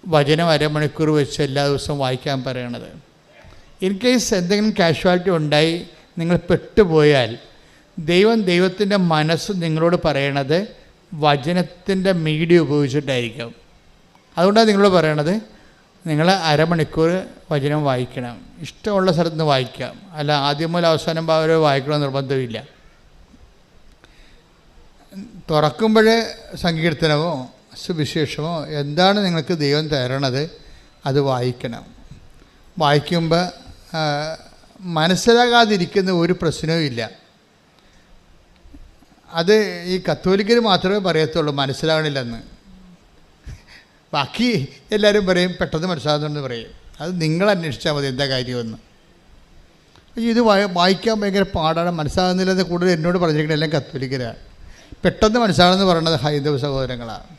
വചനം അരമണിക്കൂർ വെച്ച് എല്ലാ ദിവസവും വായിക്കാൻ പറയണത്. ഇൻ കേസ് എന്തെങ്കിലും കാഷ്വാലിറ്റി ഉണ്ടായി നിങ്ങൾ പെട്ടുപോയാൽ ദൈവത്തിൻ്റെ മനസ്സ് നിങ്ങളോട് പറയണത് വചനത്തിൻ്റെ മീഡിയ ഉപയോഗിച്ചിട്ടായിരിക്കും. അതുകൊണ്ടാണ് നിങ്ങളോട് പറയണത് നിങ്ങൾ അരമണിക്കൂർ വചനം വായിക്കണം. ഇഷ്ടമുള്ള സ്ഥലത്ത് നിന്ന് വായിക്കാം, അല്ല ആദ്യം മുതൽ അവസാനം വരെ വായിക്കണമെന്ന് നിർബന്ധമില്ല. തുറക്കുമ്പോൾ സങ്കീർത്തനമോ സുവിശേഷമോ എന്താണ് നിങ്ങൾക്ക് ദൈവം തരണത് അത് വായിക്കണം. വായിക്കുമ്പോൾ മനസ്സിലാകാതിരിക്കുന്ന ഒരു പ്രശ്നവും ഇല്ല. അത് ഈ കത്തോലിക്കർ മാത്രമേ പറയത്തുള്ളൂ മനസ്സിലാകണില്ലെന്ന്. ബാക്കി എല്ലാവരും പറയും പെട്ടെന്ന് മനസ്സിലാകുന്നുണ്ടെന്ന് പറയും. അത് നിങ്ങൾ അന്വേഷിച്ചാൽ മതി എന്താ കാര്യമെന്ന്. ഇത് വായിക്കാൻ ഭയങ്കര പാടാണ്, മനസ്സിലാകുന്നില്ലെന്ന് കൂടുതൽ എന്നോട് പറഞ്ഞിരിക്കുന്നത് എല്ലാം കത്തോലിക്കരാണ്. പെട്ടെന്ന് മനസ്സിലാകുമെന്ന് പറയുന്നത് ഹൈന്ദവ സഹോദരങ്ങളാണ്.